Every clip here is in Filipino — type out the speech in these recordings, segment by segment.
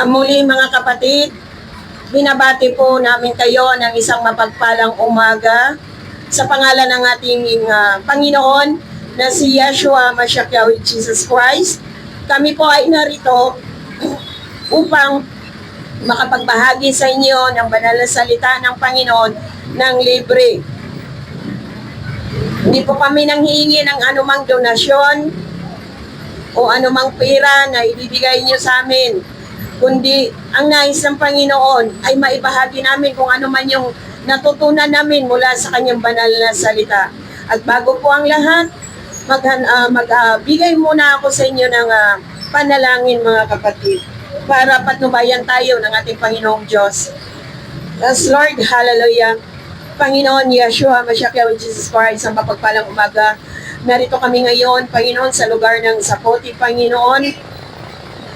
Muli mga kapatid, binabati po namin kayo ng isang mapagpalang umaga sa pangalan ng ating Panginoon na si Yeshua Mashiach Yahweh Jesus Christ. Kami po ay narito upang makapagbahagi sa inyo ng banal na salita ng Panginoon ng libre. Hindi po kami nanghihingi ng anumang donasyon o anumang pera na ibibigay niyo sa amin, kundi ang nais ng Panginoon ay maibahagi namin kung ano man yung natutunan namin mula sa kanyang banal na salita. At bago po ang lahat, magbigay muna ako sa inyo ng panalangin mga kapatid para patnubayan tayo ng ating Panginoong Diyos. Yes, Lord, hallelujah. Panginoon, Yeshua, Mashiach Yahweh Jesus Christ, ang mapagpalang umaga. Narito kami ngayon, Panginoon, sa lugar ng Sapoti, Panginoon,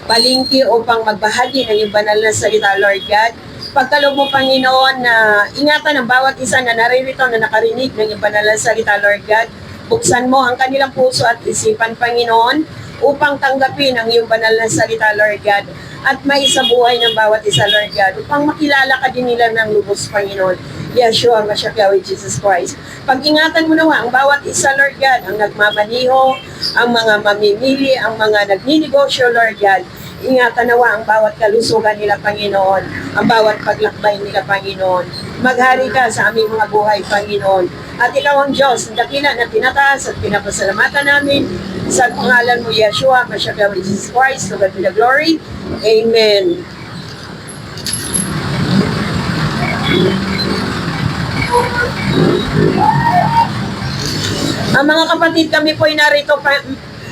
palingki upang magbahagi ng iyong banal na salita, Lord God. Pagkaloob mo, Panginoon, na ingatan ang bawat isa na naririto na nakarinig ng iyong banal na salita, Lord God. Buksan mo ang kanilang puso at isipan, Panginoon, upang tanggapin ang iyong banal na salita, Lord God, at may isa buhay ng bawat isa, Lord God, upang makilala ka din nila ng lubos, Panginoon. Yeshua, Mashiach Yahweh Jesus Christ. Pag-ingatan mo nawa ang bawat isa, Lord God, ang nagmamaniho, ang mga mamimili, ang mga nagninegosyo, Lord God. Ingatan nawa ang bawat kalusugan nila, Panginoon, ang bawat paglakbay nila, Panginoon. Maghari ka sa aming mga buhay, Panginoon. At ikaw ang Diyos, ang dakila na tinataas at pinapasalamatan namin sa pangalan mo, Yeshua, Mashiach Yahweh Jesus Christ, to God be the glory. Amen. Ang mga kapatid, kami po ay narito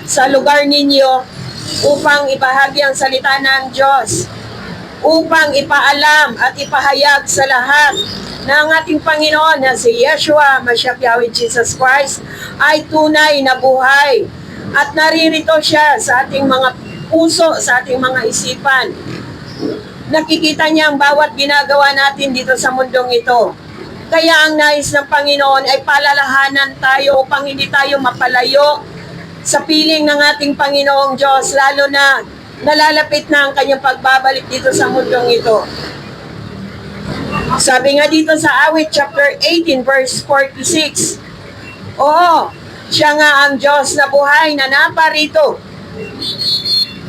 sa lugar ninyo upang ibahagi ang salita ng Diyos, upang ipaalam at ipahayag sa lahat na ang ating Panginoon na si Yeshua Mashiach Yahweh Jesus Christ ay tunay na buhay at naririto siya sa ating mga puso, sa ating mga isipan. Nakikita niya ang bawat ginagawa natin dito sa mundong ito. Kaya ang nais ng Panginoon ay palalahanan tayo upang hindi tayo mapalayo sa piling ng ating Panginoong Diyos, lalo na nalalapit na ang kanyang pagbabalik dito sa mundong ito. Sabi nga dito sa Awit chapter 18 verse 46, oo, siya nga ang Diyos na buhay na naparito.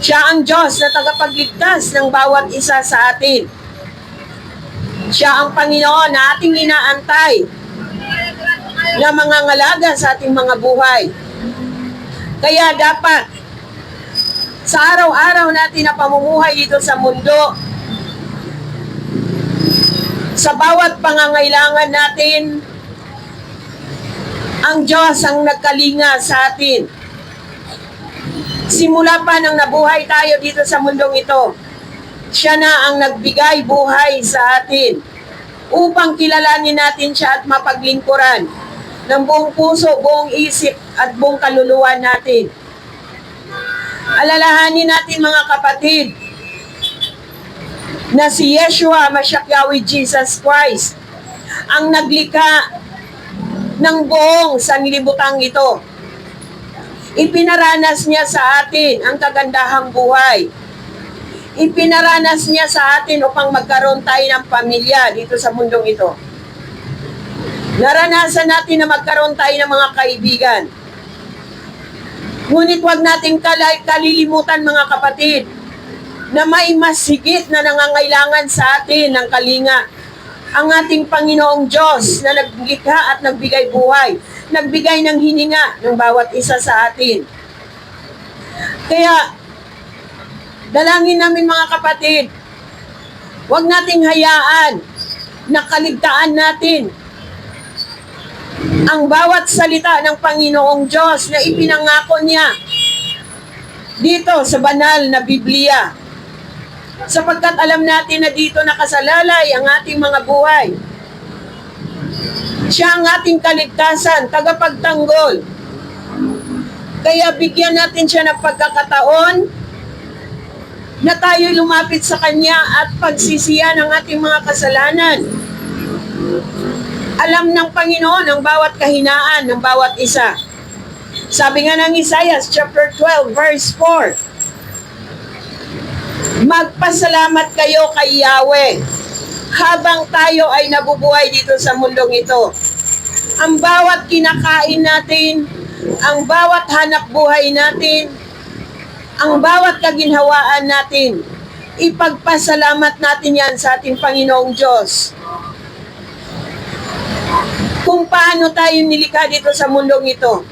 Siya ang Diyos na tagapagligtas ng bawat isa sa atin. Siya ang Panginoon na ating inaantay na mga ngalaga sa ating mga buhay. Kaya dapat sa araw-araw natin na pamumuhay dito sa mundo, sa bawat pangangailangan natin, ang Diyos ang nagkalinga sa atin. Simula pa nang nabuhay tayo dito sa mundong ito, siya na ang nagbigay buhay sa atin upang kilalanin natin siya at mapaglingkuran ng buong puso, buong isip at buong kaluluwa natin. Alalahanin natin mga kapatid na si Yeshua Mashiach Yahweh Jesus Christ ang naglikha ng buong sanlibutang ito. Ipinaranas niya sa atin ang kagandahang buhay. Ipinaranas niya sa atin upang magkaroon tayo ng pamilya dito sa mundong ito. Naranasan natin na magkaroon tayo ng mga kaibigan. Ngunit huwag nating kalilimutan mga kapatid na may mas higit na nangangailangan sa atin ng kalinga. Ang ating Panginoong Diyos na naglikha at nagbigay buhay, nagbigay ng hininga ng bawat isa sa atin. Kaya, dalangin namin mga kapatid, huwag nating hayaan na kaligtaan natin ang bawat salita ng Panginoong Diyos na ipinangako niya dito sa banal na Biblia. Sapagkat alam natin na dito nakasalalay ang ating mga buhay. Siya ang ating kaligtasan, tagapagtanggol. Kaya bigyan natin siya ng pagkakataon na tayo lumapit sa Kanya at pagsisiyan ang ating mga kasalanan. Alam ng Panginoon ang bawat kahinaan ng bawat isa. Sabi nga ng Isaiah chapter 12 verse 4, magpasalamat kayo kay Yahweh habang tayo ay nabubuhay dito sa mundong ito. Ang bawat kinakain natin, ang bawat hanap buhay natin, ang bawat kaginhawaan natin, ipagpasalamat natin yan sa ating Panginoong Diyos. Kung paano tayo nilikha dito sa mundong ito,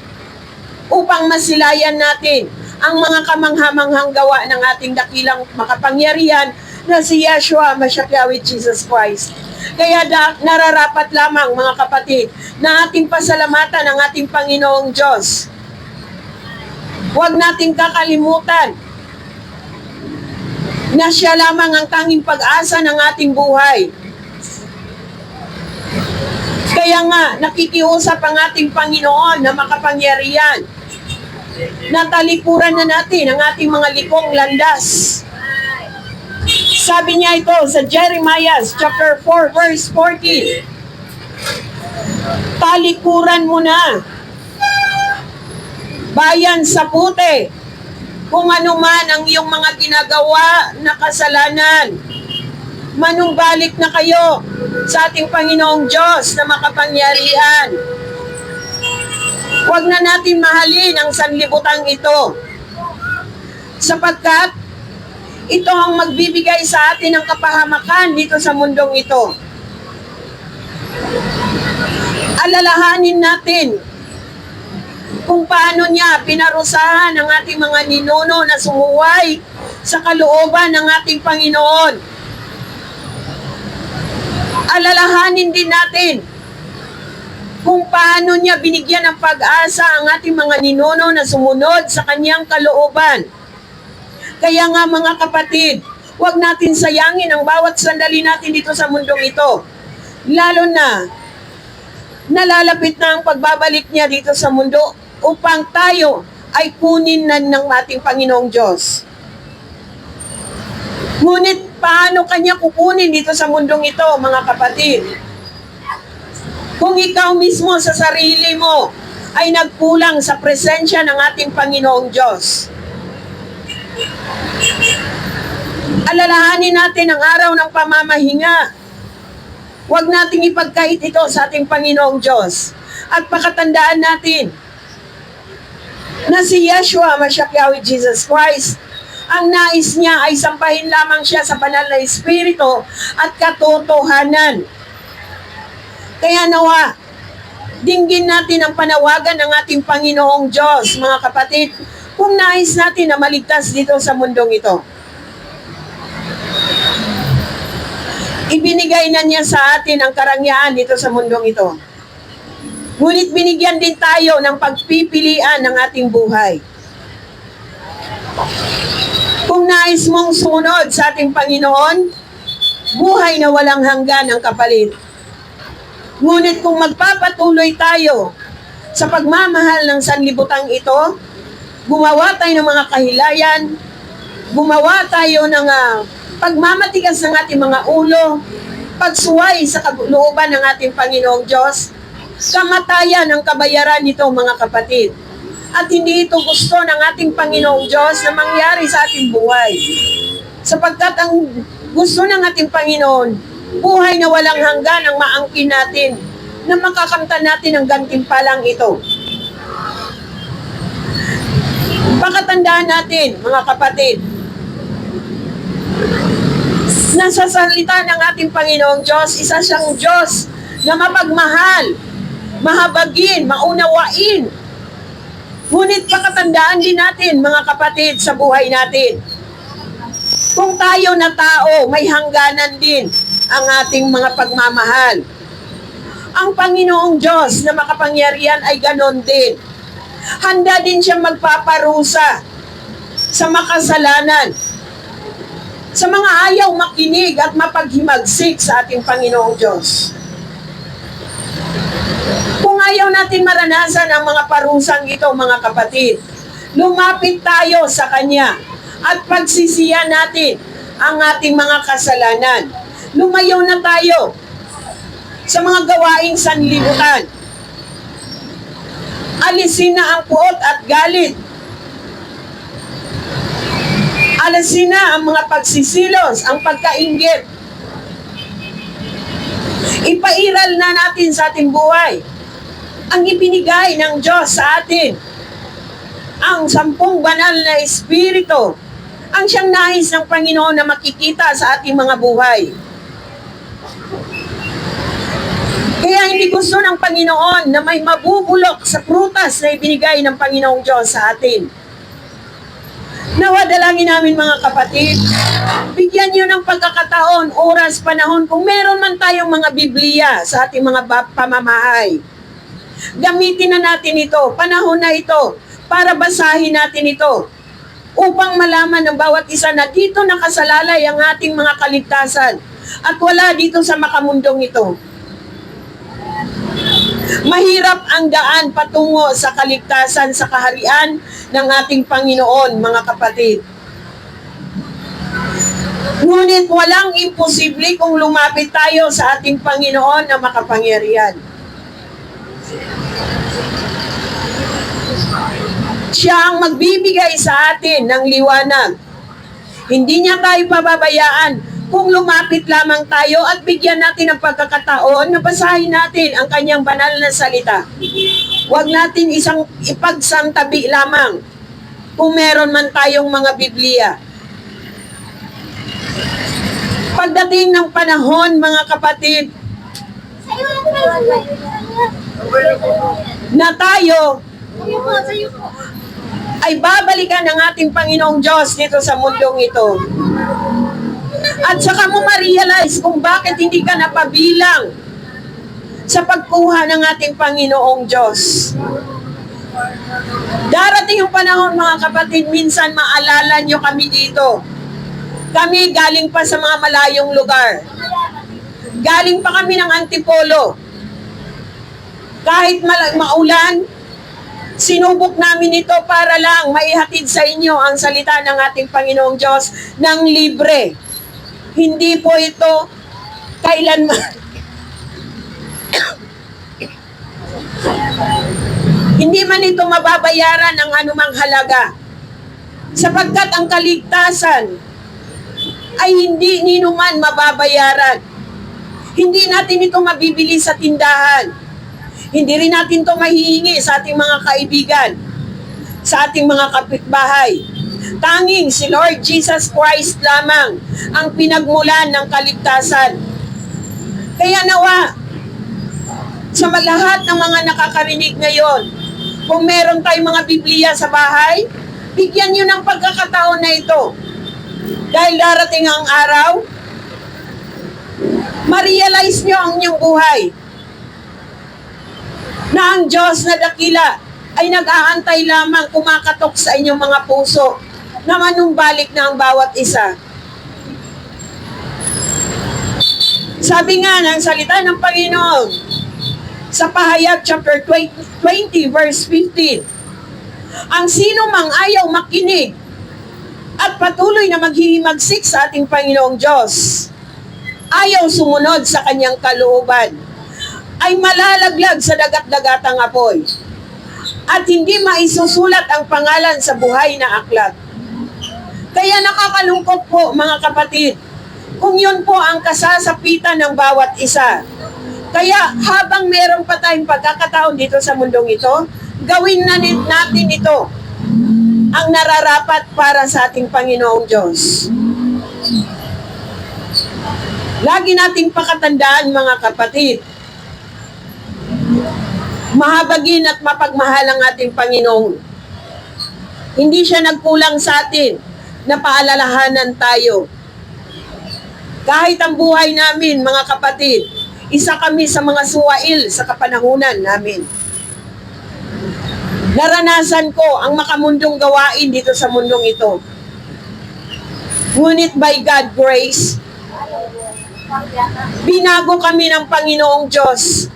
upang masilayan natin ang mga kamanghamanghang gawa ng ating dakilang makapangyarihan na si Yeshua Mashiach Yahweh Jesus Christ. Kaya nararapat lamang mga kapatid na ating pasalamatan ang ating Panginoong Diyos. Huwag nating kakalimutan na siya lamang ang tanging pag-asa ng ating buhay. Kaya nga, nakikiusap ang ating Panginoon na makapangyarihan. Natalikuran na natin ang ating mga likong landas. Sabi niya ito sa Jeremiah chapter 4 verse 14. Talikuran mo na, bayan sa puti, kung ano man ang iyong mga ginagawa na kasalanan. Manumbalik na kayo sa ating Panginoong Diyos na makapangyarihan. Huwag na natin mahalin ang sanlibutang ito, sapagkat ito ang magbibigay sa atin ng kapahamakan dito sa mundong ito. Alalahanin natin kung paano niya pinarusahan ang ating mga ninuno na sumuway sa kalooban ng ating Panginoon. Alalahanin din natin kung paano niya binigyan ng pag-asa ang ating mga ninuno na sumunod sa kanyang kalooban. Kaya nga mga kapatid, huwag natin sayangin ang bawat sandali natin dito sa mundong ito. Lalo na, nalalapit na ang pagbabalik niya dito sa mundo upang tayo ay kunin na ng ating Panginoong Diyos. Ngunit paano kanya kukunin dito sa mundong ito, mga kapatid? Kung ikaw mismo sa sarili mo ay nagkulang sa presensya ng ating Panginoong Diyos. Alalahanin natin ang araw ng pamamahinga. Huwag nating ipagkait ito sa ating Panginoong Diyos. At pakatandaan natin na si Yeshua Mashiach Yahweh Jesus Christ, ang nais niya ay sampahin lamang siya sa banal na Espiritu at katotohanan. Kaya nawa, dinggin natin ang panawagan ng ating Panginoong Diyos, mga kapatid, kung nais natin na maligtas dito sa mundong ito. Ibinigay na niya sa atin ang karangyaan dito sa mundong ito. Ngunit binigyan din tayo ng pagpipilian ng ating buhay. Kung nais mong sumunod sa ating Panginoon, buhay na walang hanggan ang kapalit. Ngunit kung magpapatuloy tayo sa pagmamahal ng sanlibutang ito, gumawa tayo ng mga kahilayan, gumawa tayo ng pagmamatigas ng ating mga ulo, pagsuway sa kalooban ng ating Panginoong Diyos, kamatayan ang kabayaran nito, mga kapatid. At hindi ito gusto ng ating Panginoong Diyos na mangyari sa ating buhay. Sapagkat ang gusto ng ating Panginoon, buhay na walang hanggan ang maangkin natin, na makakamtan natin ang gantimpalang ito. Pakatandaan natin, mga kapatid, na sa salita ng ating Panginoong Diyos, isa siyang Diyos na mapagmahal, mahabagin, maunawain. Ngunit pakatandaan din natin, mga kapatid, sa buhay natin, kung tayo na tao, may hangganan din ang ating mga pagmamahal. Ang Panginoong Diyos na makapangyarihan ay ganon din. Handa din siyang magpaparusa sa makasalanan, sa mga ayaw makinig at mapaghimagsik sa ating Panginoong Diyos. Kung ayaw natin maranasan ang mga parusang ito, mga kapatid, lumapit tayo sa Kanya at pagsisiyan natin ang ating mga kasalanan. Lumayo na tayo sa mga gawaing sanlibutan. Alisin na ang puot at galit. Alisin na ang mga pagsisilos, ang pagkainggit. Ipairal na natin sa ating buhay ang ibinigay ng Diyos sa atin. Ang 10 banal na espiritu, ang siyang nais ng Panginoon na makikita sa ating mga buhay. Kaya hindi gusto ng Panginoon na may mabubulok sa prutas na ibinigay ng Panginoong Diyos sa atin. Nawa dalangin namin mga kapatid, bigyan niyo ng pagkakataon, oras, panahon, kung meron man tayong mga Biblia sa ating mga pamamahay. Gamitin na natin ito, panahon na ito, para basahin natin ito, upang malaman ng bawat isa na dito nakasalalay ang ating mga kaligtasan at wala dito sa makamundong ito. Mahirap ang daan patungo sa kaligtasan sa kaharian ng ating Panginoon, mga kapatid. Ngunit walang imposible kung lumapit tayo sa ating Panginoon na makapangyarihan. Siya ang magbibigay sa atin ng liwanag. Hindi niya tayo pababayaan kung lumapit lamang tayo at bigyan natin ng pagkakataon na basahin natin ang kanyang banal na salita. Huwag natin isang ipagsantabi lamang kung meron man tayong mga Biblia. Pagdating ng panahon, mga kapatid, na tayo ay babalikan ng ating Panginoong Diyos dito sa mundong ito. At saka mo ma-realize kung bakit hindi ka napabilang sa pagkuha ng ating Panginoong Diyos. Darating yung panahon, mga kapatid, minsan maalala nyo kami dito. Kami galing pa sa mga malayong lugar. Galing pa kami ng Antipolo. Kahit maulan, sinubok namin ito para lang maihatid sa inyo ang salita ng ating Panginoong Diyos ng libre. Hindi po ito kailanman hindi man ito mababayaran ng anumang halaga. Sapagkat ang kaligtasan ay hindi ninuman mababayaran. Hindi natin ito mabibili sa tindahan. Hindi rin natin ito mahihingi sa ating mga kaibigan, sa ating mga kapitbahay. Tanging si Lord Jesus Christ lamang ang pinagmulan ng kaligtasan. Kaya nawa, sa lahat ng mga nakakarinig ngayon, kung meron tayong mga Biblia sa bahay, bigyan nyo ng pagkakataon na ito. Dahil darating ang araw, ma-realize nyo ang inyong buhay na ang Diyos na dakila ay nag-aantay lamang kumakatok sa inyong mga puso na manumbalik na ang bawat isa. Sabi nga ng salita ng Panginoon sa Pahayag chapter 20 verse 15, ang sino mang ayaw makinig at patuloy na maghihimagsik sa ating Panginoong Diyos, ayaw sumunod sa kanyang kalooban, ay malalaglag sa dagat-dagatang apoy at hindi maisusulat ang pangalan sa buhay na aklat. Kaya nakakalungkot po, mga kapatid, kung yun po ang kasasapitan ng bawat isa. Kaya habang meron pa tayong pagkakataon dito sa mundong ito, gawin na natin ito ang nararapat para sa ating Panginoong Diyos. Lagi nating pakatandaan, mga kapatid, mahabagin at mapagmahal ang ating Panginoon. Hindi siya nagkulang sa atin na paalalahanan tayo. Kahit ang buhay namin, mga kapatid, isa kami sa mga suwail sa kapanahunan namin. Naranasan ko ang makamundong gawain dito sa mundong ito. Ngunit by God grace, binago kami ng Panginoong Diyos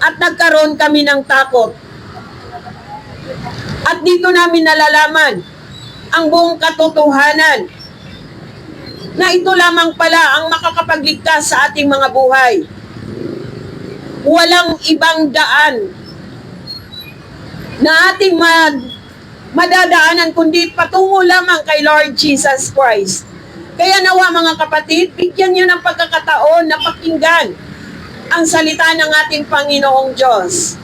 at nagkaroon kami ng takot. At dito namin nalalaman ang buong katotohanan na ito lamang pala ang makakapagligtas sa ating mga buhay. Walang ibang daan na ating madadaanan, kundi patungo lamang kay Lord Jesus Christ. Kaya nawa mga kapatid, bigyan niyo ng pagkakataon na pakinggan ang salita ng ating Panginoong Diyos.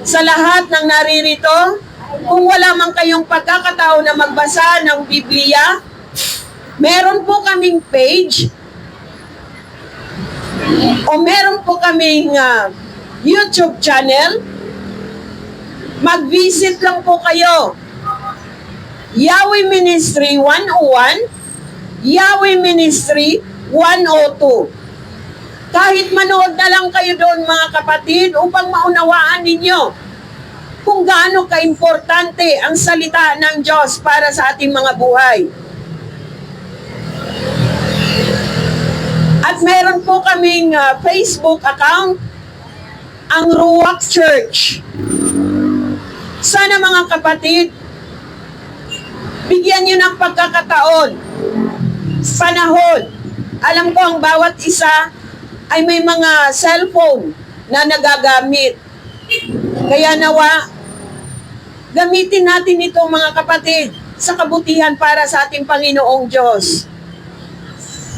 Sa lahat ng naririto, kung wala man kayong pagkakataon na magbasa ng Biblia, meron po kaming page o meron po kaming YouTube channel. Mag-visit lang po kayo. Yahweh Ministry 101, Yahweh Ministry 102. Kahit manood na lang kayo doon mga kapatid upang maunawaan ninyo kung gaano kaimportante ang salita ng Diyos para sa ating mga buhay. At meron po kaming Facebook account, ang Ruach Church. Sana mga kapatid, bigyan nyo ng pagkakataon, panahon. Alam ko ang bawat isa ay may mga cellphone na nagagamit. Kaya nawa, gamitin natin ito mga kapatid sa kabutihan para sa ating Panginoong Diyos.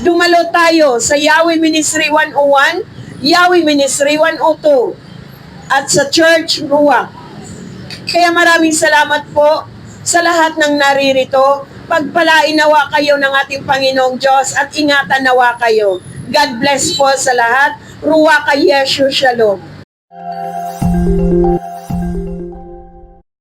Dumalo tayo sa Yahweh Ministry 101, Yahweh Ministry 102, at sa Church Ruach. Kaya maraming salamat po sa lahat ng naririto. Pagpalain nawa kayo ng ating Panginoong Diyos at ingatan nawa kayo. God bless po sa lahat. Ruach Yeshu Shalom.